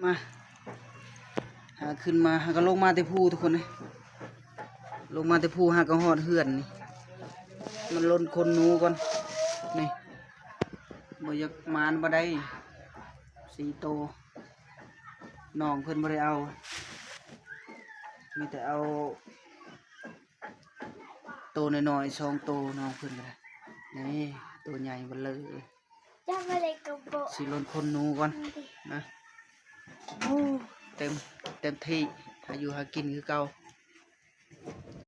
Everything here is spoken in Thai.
มาหาขึ้นมาหาก็ลงมาแต่ภูทุกคนเลยลงมาแต่ภูหาก็หอดเหือนนี่มันล้นคนหนูก่อนนี่บ่อยากมานบ่ได้4 โตน้องเพิ่นบ่ได้เอามีแต่เอาโตน้อยๆ2 โตน้องเพิ่นก็ได้นี่ตัวใหญ่เบ่เลยจะมาเลยกระโปะสิล้นคนหนูก่อนนะโอ้เต็มที่หาอยู่หากินคือเก่า